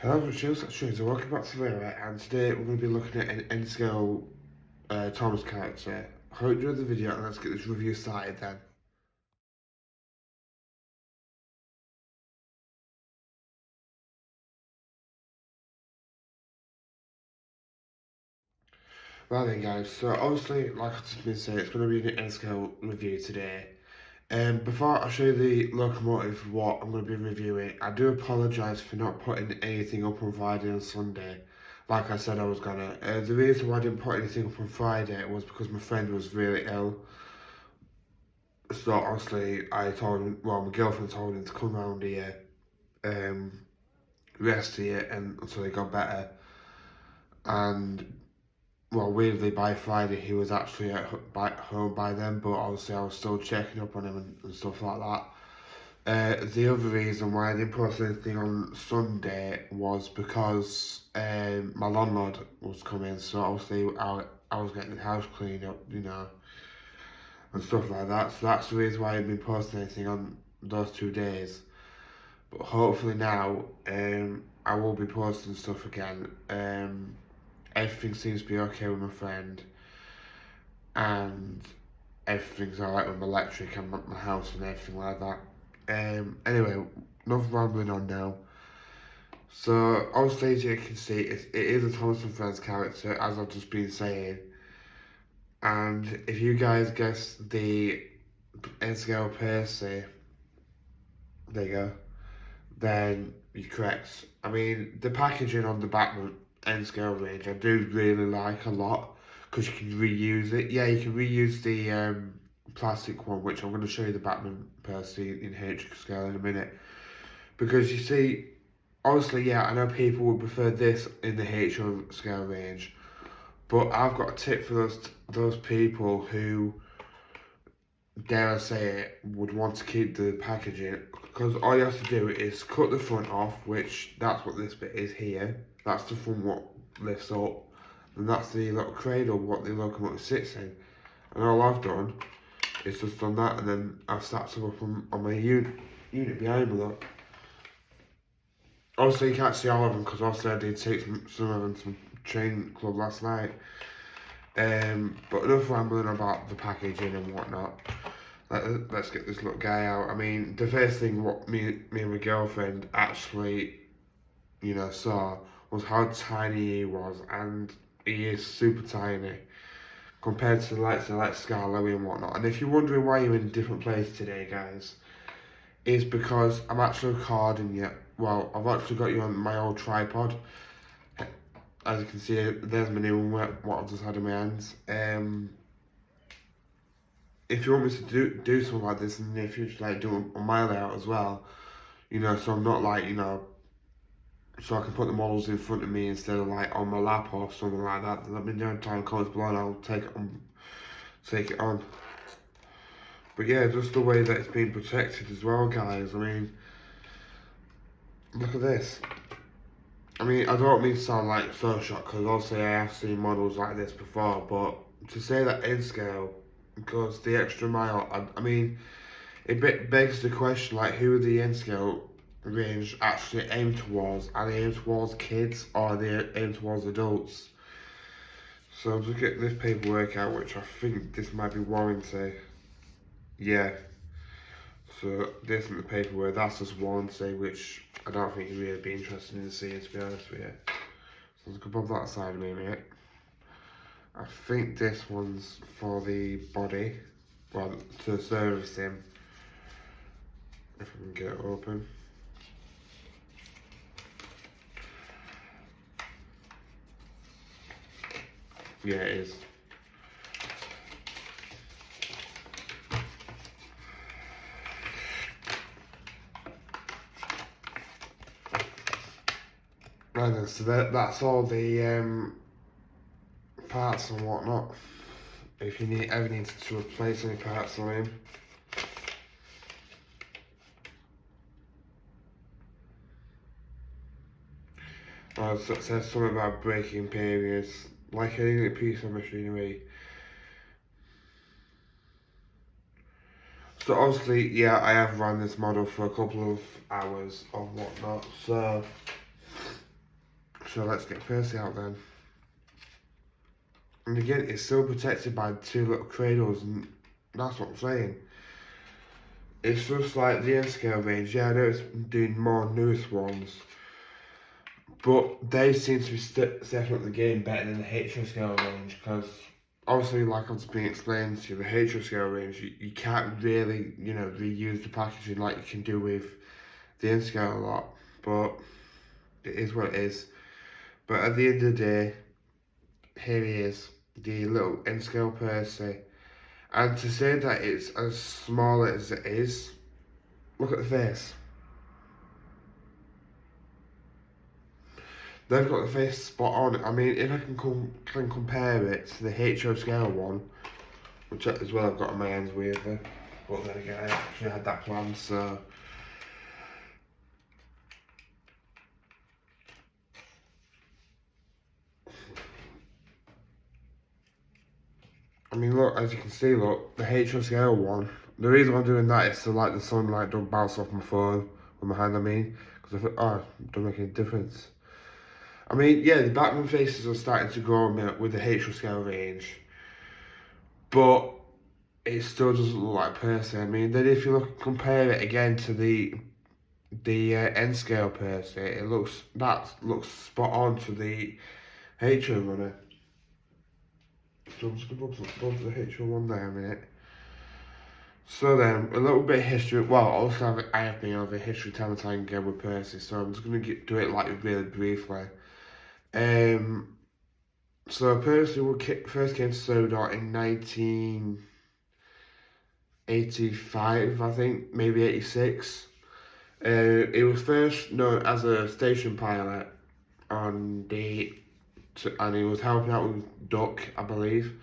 Hello, Shoes, welcome back to Vera, and today we're going to be looking at an N-scale Thomas character. Hope you enjoyed the video, and let's get this review started then. Right then guys, so obviously, like I've just been saying, it's going to be an N-scale review today. Before I show you the locomotive of what I'm going to be reviewing, I do apologise for not putting anything up on Friday and Sunday, like I said I was gonna. The reason why I didn't put anything up on Friday was because my friend was really ill. So obviously I told him, well my girlfriend told him to come round here, rest here and until he got better. And well, weirdly by Friday he was actually home by then, but obviously I was still checking up on him and stuff like that. The other reason why I didn't post anything on Sunday was because my landlord was coming, so obviously I was getting the house cleaned up, and stuff like that. So that's the reason why I haven't been posting anything on those 2 days. But hopefully now, I will be posting stuff again. Everything seems to be okay with my friend, and everything's alright with my electric and my house and everything like that. Anyway, enough rambling on now. So, obviously, as you can see, it is a Thomas and Friends character, as I've just been saying. And if you guys guess the N-scale Percy, there you go, then you're correct. I mean, the packaging on the Bachmann N-scale range I do really like a lot, because you can reuse it. Yeah, you can reuse the plastic one, which I'm going to show you the Bachmann Percy in H scale in a minute. Because you see, honestly, yeah, I know people would prefer this in the H scale range, but I've got a tip for those people who, dare I say it, would want to keep the packaging, because all you have to do is cut the front off, which that's what this bit is here. That's the front what lifts up, and that's the little cradle what the locomotive sits in. And all I've done is just done that, and then I've stacked them up on my unit behind me. Look. Obviously you can't see all of them because obviously I did take some of them to train club last night. But enough rambling about the packaging and whatnot. Let's get this little guy out. I mean, the first thing what me and my girlfriend actually, saw was how tiny he was, and he is super tiny compared to the likes of like Scarlet and whatnot. And if you're wondering why you're in a different place today, guys, is because I'm actually recording you. Well, I've actually got you on my old tripod. As you can see, there's my new one, what I've just had in my hands. If you want me to do something like this in the near future, like do it on my layout as well, so I'm not like, so I can put the models in front of me instead of like on my lap or something like that, let me know in time comments below and I'll take it on. But yeah, just the way that it's been protected as well, guys. I mean, look at this. I mean, I don't mean to sound like so shocked, because obviously I have seen models like this before, but to say that N-scale goes the extra mile, I mean, it begs the question, like, who the N-scale range actually aim towards? Are they aim towards kids, or are they aim towards adults? So just get this paperwork out, which I think this might be warranty. Yeah. So this isn't the paperwork, that's just warranty, which I don't think you'd really be interested in seeing, to be honest with you. So let's go pop that aside a minute. I think this one's for the body, well, to service him. If I can get it open. Yeah, it is. Right then, so that's all the parts and whatnot. If you ever need to replace any parts on him. So it says something about braking periods, like any piece of machinery. So obviously, yeah, I have run this model for a couple of hours or whatnot, so So let's get Percy out then. And again, it's still protected by two little cradles, and that's what I'm saying. It's just like the N-scale range. Yeah, I know it's doing more newest ones, but they seem to be stepping up the game better than the HO scale range, because obviously, like I've been explaining to you, the HO scale range, you can't really, reuse the packaging like you can do with the N-scale a lot, but it is what it is. But at the end of the day, here he is, the little N-scale Percy. And to say that it's as small as it is, look at the face. They've got the face spot on. I mean, if I can compare it to the HO scale one, which as well I've got on my hands with, but then again I actually had that planned, so. I mean, look, as you can see, look, the HO scale one, the reason I'm doing that is so like the sunlight don't bounce off my phone with my hand, because I thought, oh, it don't make any difference. I mean, yeah, the Bachmann faces are starting to grow a bit with the HO scale range, but it still doesn't look like Percy. I mean, then if you compare it again to the N scale Percy, that looks spot on to the HO runner. So I'm just going to go to the HO one there a minute. So then, a little bit of history. Well, also I have been over history time again with Percy, so I'm just going to do it like really briefly. So Percy first came to Sodor in 1985, I think, maybe 86. He was first known as a station pilot and he was helping out with Duck, I believe.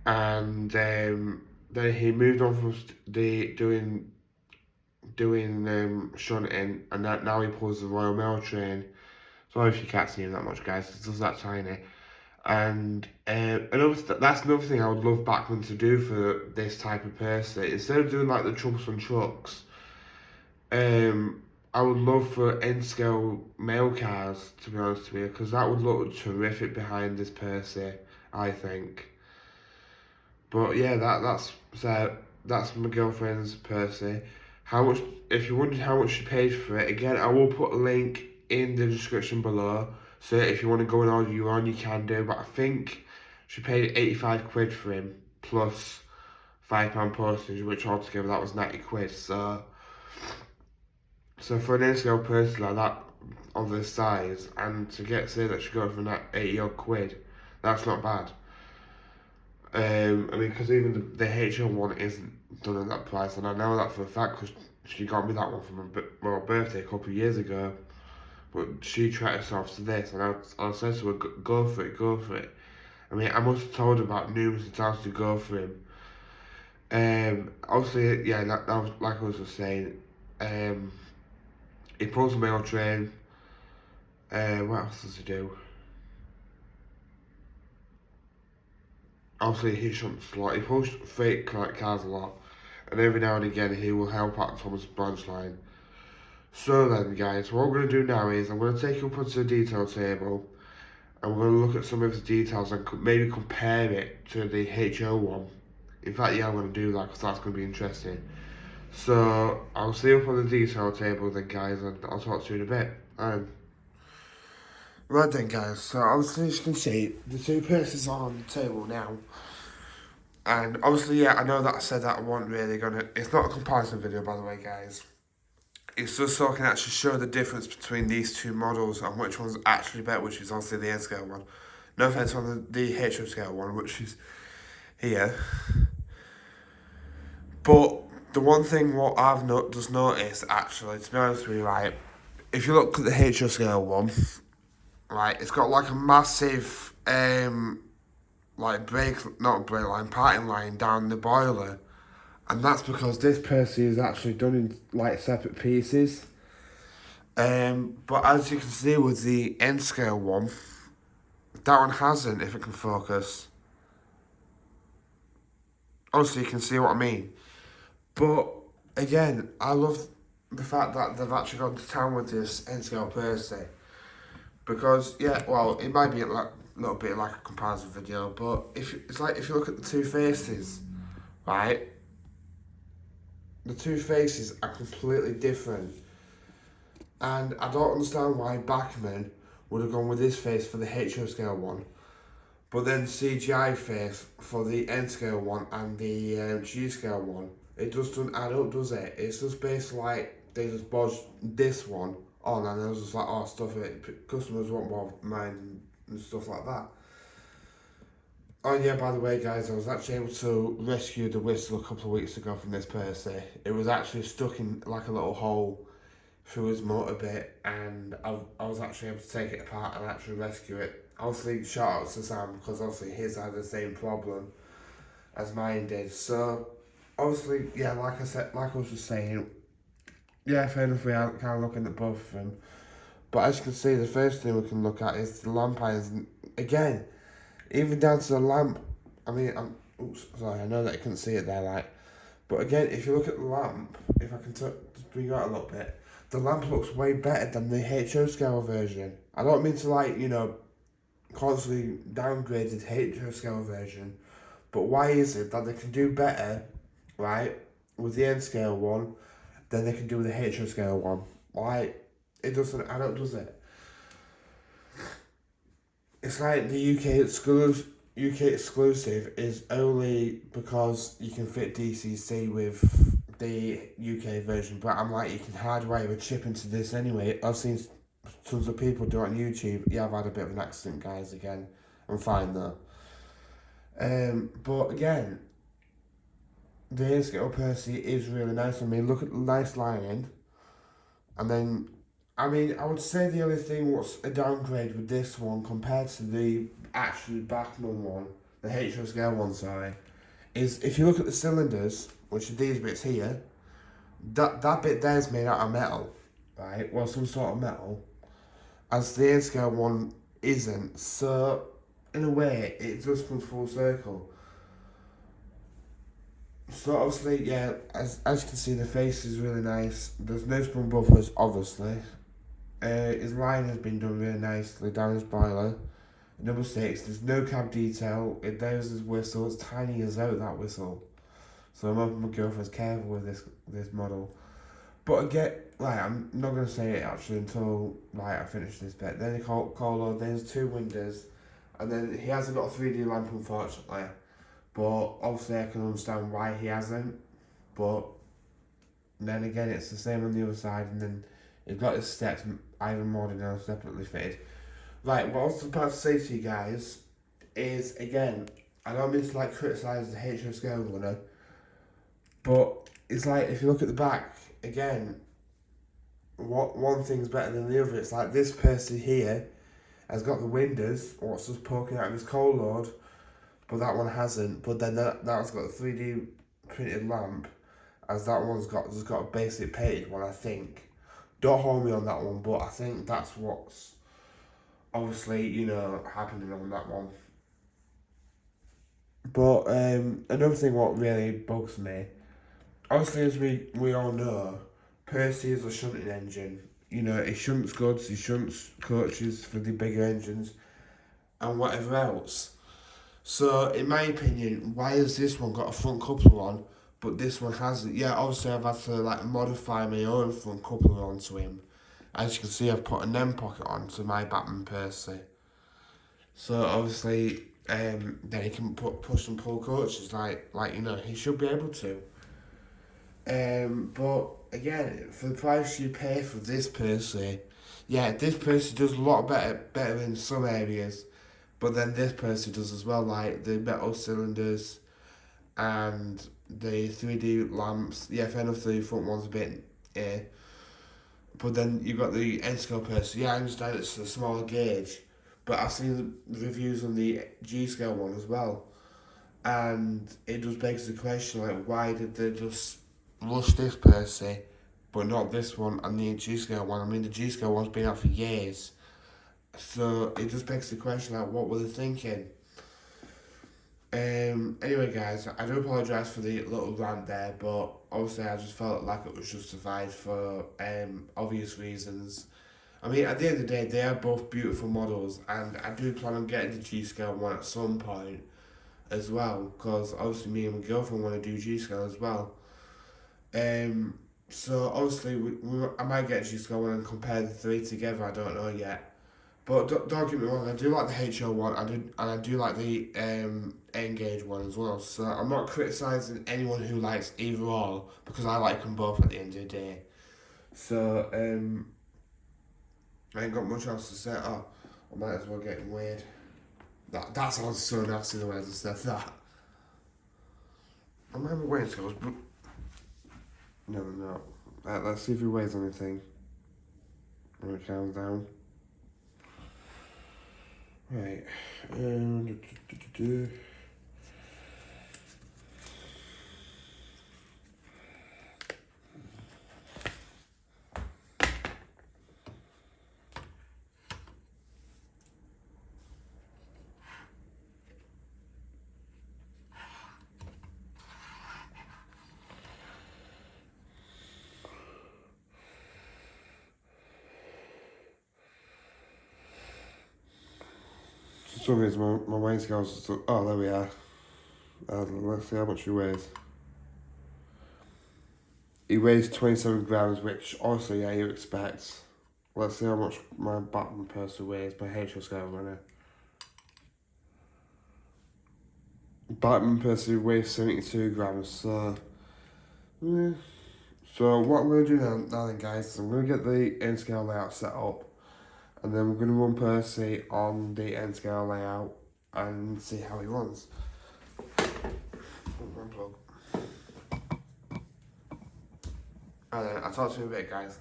And then he moved on from doing shunting, and now he pulls the Royal Mail train. Sorry if you can't see him that much, guys. It's just that tiny. And that's another thing I would love Bachmann to do for this type of Percy. Instead of doing like the troublesome trucks, I would love for N-scale mail cars, to be honest with you, because that would look terrific behind this Percy, I think. But yeah, that's my girlfriend's Percy. If you're wondering how much she paid for it, again, I will put a link in the description below. So if you want to go and order your own, you can do. But I think she paid 85 quid for him, plus £5 postage, which altogether that was 90 quid. So for an N-scale Percy like that, of this size, and to say that she got it for 80 odd quid, that's not bad. I mean, because even the HO one isn't done at that price, and I know that for a fact because she got me that one for my birthday a couple of years ago. But she treated herself to this, and I said to her, go for it, go for it. I mean, I must have told her about numerous times to go for him. Obviously, yeah, that was like I was just saying. He pulls the mail train. What else does he do? Obviously, he shunts a lot. He pulls freight cars a lot, and every now and again he will help out Thomas' branch line. So then, guys, what we're going to do now is I'm going to take you up onto the detail table, and we're going to look at some of his details and maybe compare it to the HO one. In fact, yeah, I'm going to do that because that's going to be interesting. So I'll see you up on the detail table then, guys, and I'll talk to you in a bit. Right then, guys, so obviously as you can see, the two pieces are on the table now. And obviously, yeah, I know that I said that I wasn't really gonna, it's not a comparison video, by the way, guys. It's just so I can actually show the difference between these two models and which one's actually better, which is obviously the N-scale one. No offense on the HO scale one, which is here. But the one thing what I've just noticed, actually, to be honest with you, right, if you look at the HO scale one, right, it's got like a massive, like not brake line, parting line down the boiler. And that's because this Percy is actually done in like separate pieces. But as you can see with the N-scale one, that one hasn't, if it can focus. Obviously you can see what I mean. But again, I love the fact that they've actually gone to town with this N-scale Percy. Because yeah, well, it might be a little bit like a comparison video, but if you look at the two faces, right? The two faces are completely different, and I don't understand why Bachmann would have gone with this face for the HO scale one, but then CGI face for the N scale one and the G scale one. It just doesn't add up, does it? It's just basically like they just bodged this one on, and it was just like, oh, stuff it. Customers won't more mind and stuff like that. Oh yeah, by the way, guys, I was actually able to rescue the whistle a couple of weeks ago from this Percy. It was actually stuck in like a little hole through his motor bit, and I was actually able to take it apart and actually rescue it. Obviously, shout out to Sam because obviously his had the same problem as mine did. So, obviously, yeah, like I said, like I was just saying, yeah, fair enough, we are kind of looking at both of them. But as you can see, the first thing we can look at is the lamp irons. And again, even down to the lamp, I mean, oops, sorry, I know that you couldn't see it there, like, but again, if you look at the lamp, if I can just bring it out a little bit, the lamp looks way better than the HO scale version. I don't mean to, like, constantly downgrade the HO scale version, but why is it that they can do better, right, with the N scale one than they can do with the HO scale one? Like, it doesn't add up, does it? It's like the UK exclusive is only because you can fit DCC with the UK version, but I'm like, you can hardwire a chip into this anyway. I've seen tons of people do it on YouTube. Yeah, I've had a bit of an accident, guys, again. I'm fine though. But again, the Airskittle Percy is really nice. I mean, look at the nice lining. And then, I mean, I would say the only thing what's a downgrade with this one compared to the actually Bachmann one, the HO scale one, sorry, is if you look at the cylinders, which are these bits here, that bit there is made out of metal, right? Well, some sort of metal, as the N scale one isn't. So, in a way, it just comes full circle. So obviously, yeah, as you can see, the face is really nice. There's no sprung buffers, obviously. His line has been done really nicely down his boiler. Number 6, there's no cab detail. There's his whistle. It's tiny as out, that whistle. So I'm hoping my girlfriend's careful with this model. But again, like, I'm not going to say it actually until like I finish this bit. Then the call there's 2 windows. And then he hasn't got a 3D lamp, unfortunately. But obviously I can understand why he hasn't. But then again, it's the same on the other side. And then he's got his steps iron modded and separately fitted. Right, what I was about to say to you guys is, again, I don't mean to like criticise the HO scale runner, but it's like, if you look at the back, again, one thing's better than the other. It's like this Percy here has got the windows, what's just poking out of his coal load, but that one hasn't. But then that one's got a 3D printed lamp, as that one's just got a basic painted one, I think. Don't hold me on that one, but I think that's what's obviously, happening on that one. But another thing what really bugs me, obviously as we all know, Percy is a shunting engine. He shunts goods, he shunts coaches for the bigger engines and whatever else. So in my opinion, why has this one got a front coupler on, but this one hasn't? Yeah, obviously I've had to like modify my own front coupler onto him. As you can see, I've put an M pocket onto my Bachmann Percy. So obviously, then he can push and pull coaches like he should be able to. But again, for the price you pay for this Percy, yeah, this Percy does a lot better in some areas, but then this Percy does as well, like the metal cylinders and the 3D lamps. Yeah, fair enough, the front one's a bit, but then you've got the N-scale Percy. Yeah, I understand it's a smaller gauge, but I've seen the reviews on the G-scale one as well, and it just begs the question, like, why did they just rush this Percy, but not this one and the G-scale one? I mean, the G-scale one's been out for years, so it just begs the question, like, what were they thinking? Anyway, guys, I do apologise for the little rant there, but obviously I just felt like it was justified for obvious reasons. I mean, at the end of the day, they are both beautiful models, and I do plan on getting the G-scale one at some point as well, because obviously me and my girlfriend want to do G-scale as well. Um, so obviously I might get a G-scale one and compare the three together. I don't know yet. But don't get me wrong, I do like the HO one, and I do like the Engage one as well. So I'm not criticising anyone who likes either or, because I like them both at the end of the day. So I ain't got much else to say. Oh, I might as well get weird. That sounds so nasty the way I just said that. I'm having weight scales, but no. Let's see if he weighs anything when it counts down. Right. For some reason, my weight scales are still. Oh, there we are. Let's see how much he weighs. He weighs 27 grams, which also, yeah, you expect. Let's see how much my Bachmann Percy weighs by HO scale runner. Bachmann Percy weighs 72 grams, so. Yeah. So, what I'm going to do now then, guys, is I'm going to get the N scale layout set up, and then we're going to run Percy on the N scale layout and see how he runs. Unplug. And then I'll talk to you in a bit, guys.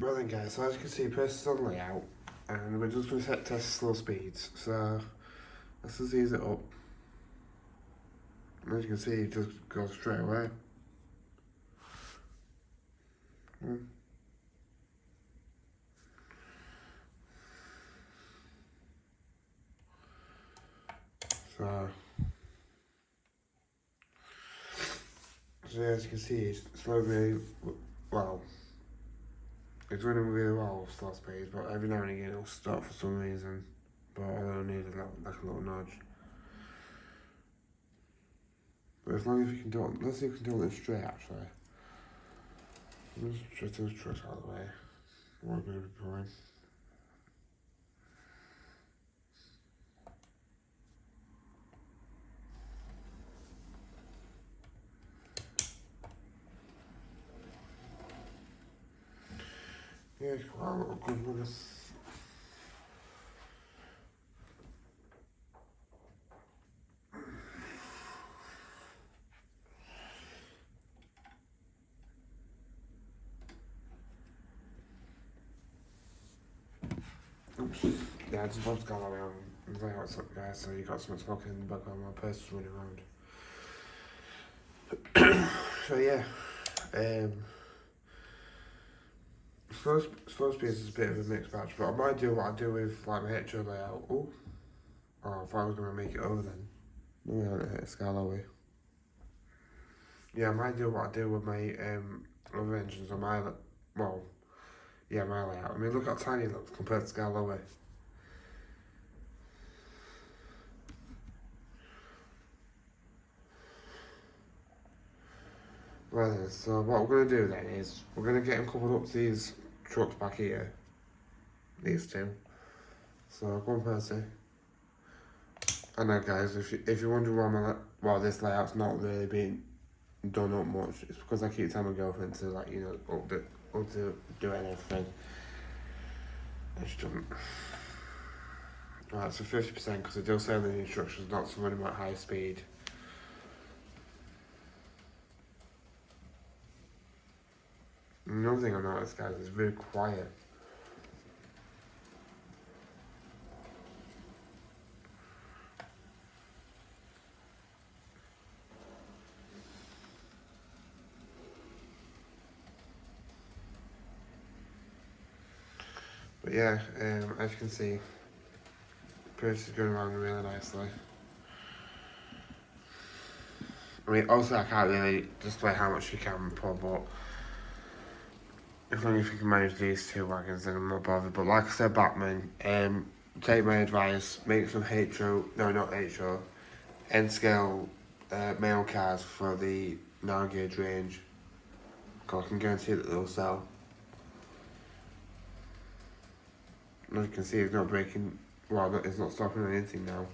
Well then, guys, so as you can see, Percy's on layout, and we're just going to test slow speeds. So let's just ease it up. And as you can see, it just goes straight away. So as you can see, it's slowly, well, it's running really well with slow speeds, but every now and again it'll stop for some reason. But all I need is like a little nudge. But as long as you can do it, let's see if we can do it straight actually. Let's just do the trucks out of the way. We're going to be going. Yeah, quite a lot of good ones. Oops. Yeah, just Bob's gone around. There, what's up, guys? So you got some smoke in the background, my purse is running around. So yeah, slow speed is a bit of a mixed match, but I might do what I do with like my HO layout. Oh, I thought I was gonna make it over then. No, we haven't hit a scale, are we? Yeah, I might do what I do with my other engines on my my layout. I mean, look how tiny it looks compared to scale, are we? Right then, so what we're going to do then is we're going to get him coupled up to these trucks back here. These two. So go on, Percy. I know, guys, if you're wondering why this layout's not really being done up much, it's because I keep telling my girlfriend to, like, you know, up to do anything. And she doesn't. Right, so 50% because they do say in the instructions not to run him at high speed. Another thing I noticed, guys, is really quiet. But yeah, as you can see, Percy's going along really nicely. I mean, also I can't really display how much you can pull, but as long as you can manage these two wagons, then I'm not bothered. But like I said, Bachmann, take my advice, make some not HO, N scale mail cars for the narrow gauge range. Because I can guarantee that they'll sell. As you can see, it's not breaking. Well, it's not stopping or anything now.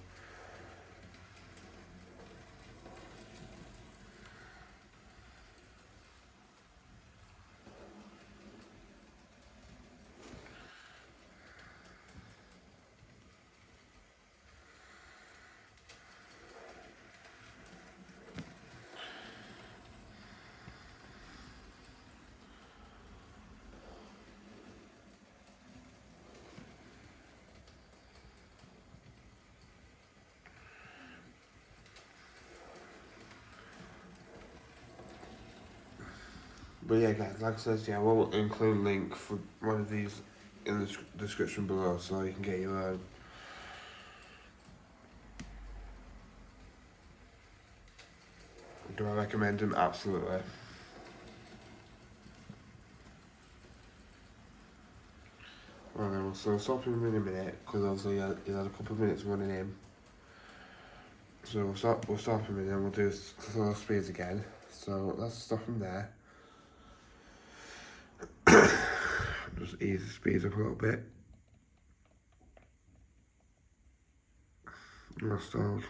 But yeah, guys, like I said, yeah, we'll include a link for one of these in the description below so you can get your own. Do I recommend them? Absolutely. Well then, so we'll stop him in a minute, because obviously he's had a couple of minutes running in. So we'll stop him and then we'll do slow speeds again. So let's stop him there. Just ease the speeds up a little bit. Stalled.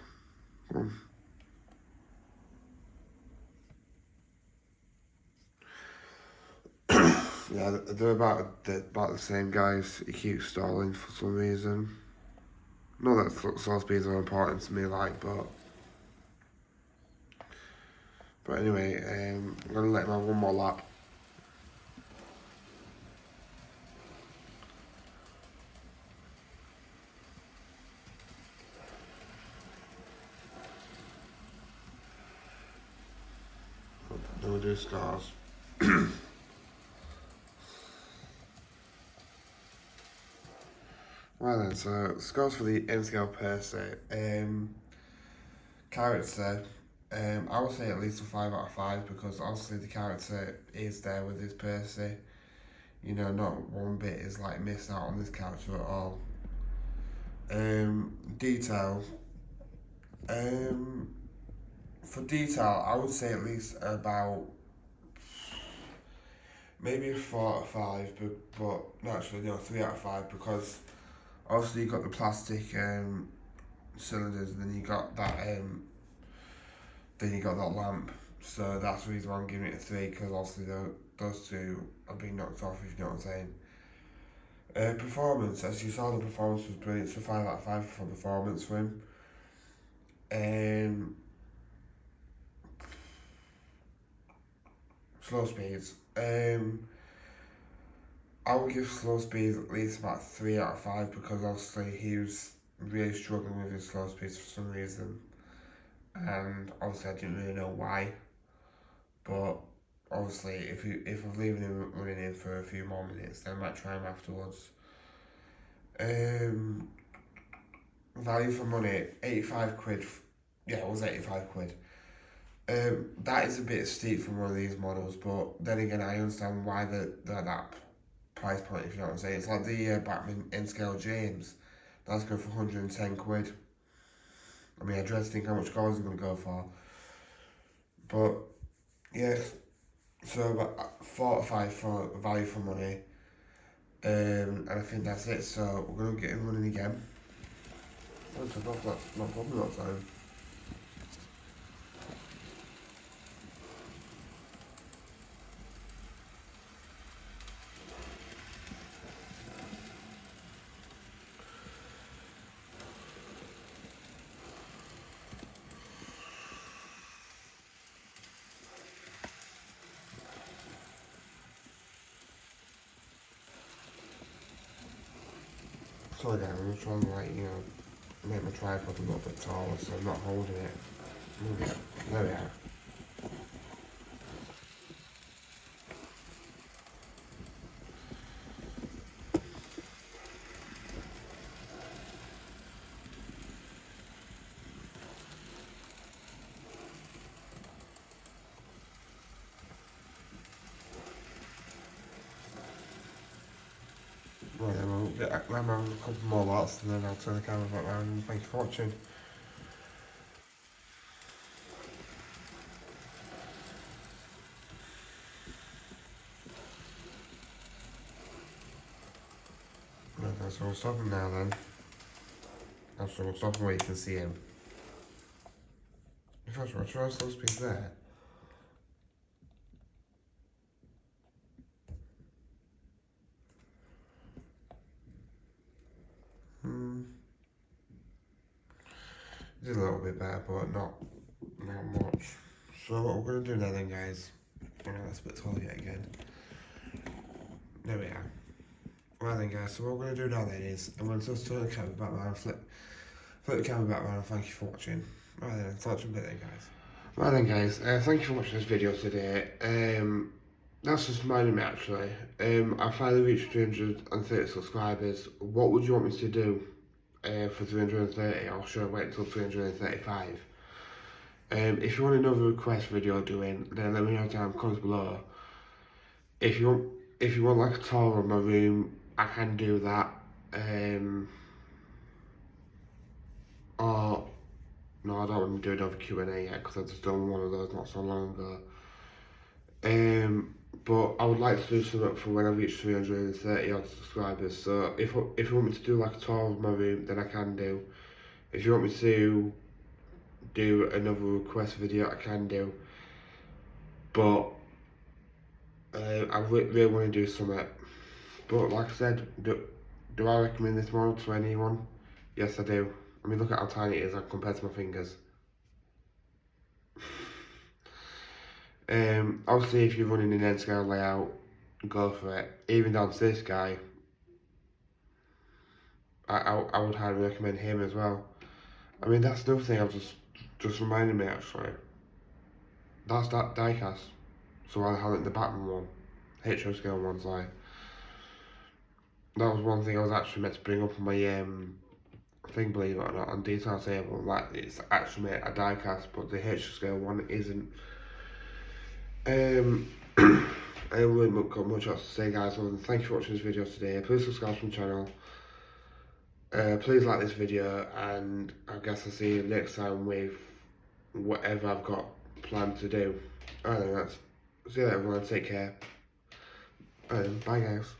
Yeah, they're about the same, guys. He keeps stalling for some reason. Not that slow speeds are important to me, but anyway, I'm gonna let him have one more lap. Then we'll do scores. Well then, so scores for the N-scale Percy. Character, I would say at least a 5 out of 5 because obviously the character is there with his Percy. You know, not one bit is like missed out on this character at all. Detail. For detail, I would say at least about maybe a 4 out of 5, but no, actually no, 3 out of 5 because obviously you got the plastic cylinders, and then you got that lamp. So that's the reason why I'm giving it a 3, because obviously those two are being knocked off, if you know what I'm saying. Performance, as you saw, the performance was brilliant. So 5 out of 5 for performance for him. Slow speeds. I would give slow speeds at least about 3 out of 5 because obviously he was really struggling with his slow speeds for some reason, and obviously I didn't really know why. But obviously, if I'm leaving him running in for a few more minutes, then I might try him afterwards. Value for money, 85 quid. Yeah, it was 85 quid. That is a bit steep for one of these models, but then again, I understand why they're that price point, if you know what I'm saying. It's like the Bachmann N-scale James. That's going for 110 quid. I mean, I dread to think how much gold is going to go for. But, yeah, so about 4 or 5 for value for money. And I think that's it. So we're going to get him running again. That's no problem that time. So again, I'm just trying to make my tripod a little bit taller so I'm not holding it. There we are. Yeah, I'm having a couple more lots and then I'll turn the camera back around and thank you for watching. Okay, so we'll stop him now then. Actually, we'll stop him where you can see him. In fact, what's supposed to be there? Did a little bit better, but not much. So what we're going to do now then, guys. That's a bit tall yet again. There we are. Right then, guys, so what we're going to do now then is I'm going to just turn the camera back around, flip the camera back around, and thank you for watching. Right then, I'll talk to you a bit then, guys. Right then, guys, thank you for watching this video today. That's just reminding me actually. I finally reached 330 subscribers. What would you want me to do for 330? I'll sure wait until 335. If you want another request video doing, then let me know down in the comments below. If you want like a tour of my room, I can do that. Or no, I don't want to do another Q&A yet because I've just done one of those not so long ago. But I would like to do something for when I reach 330 odd subscribers. So if you want me to do like a tour of my room, then I can do. If you want me to do another request video, I can do. But I really want to do something. But like I said, do I recommend this model to anyone? Yes, I do. I mean, look at how tiny it is compared to my fingers. Obviously, if you're running an N-scale layout, go for it. Even down to this guy, I would highly recommend him as well. I mean, that's another thing I've just reminded me actually. That's that diecast. So I had it in the Bachmann one, HO scale one, sorry. That was one thing I was actually meant to bring up on my thing, believe it or not, on detail table. Like, it's actually a diecast, but the HO scale one isn't. I haven't really got much else to say, guys, other than thank you for watching this video today. Please subscribe to my channel. Please like this video, and I guess I'll see you next time with whatever I've got planned to do. Alright then, see you later everyone, take care. Alright then, bye guys.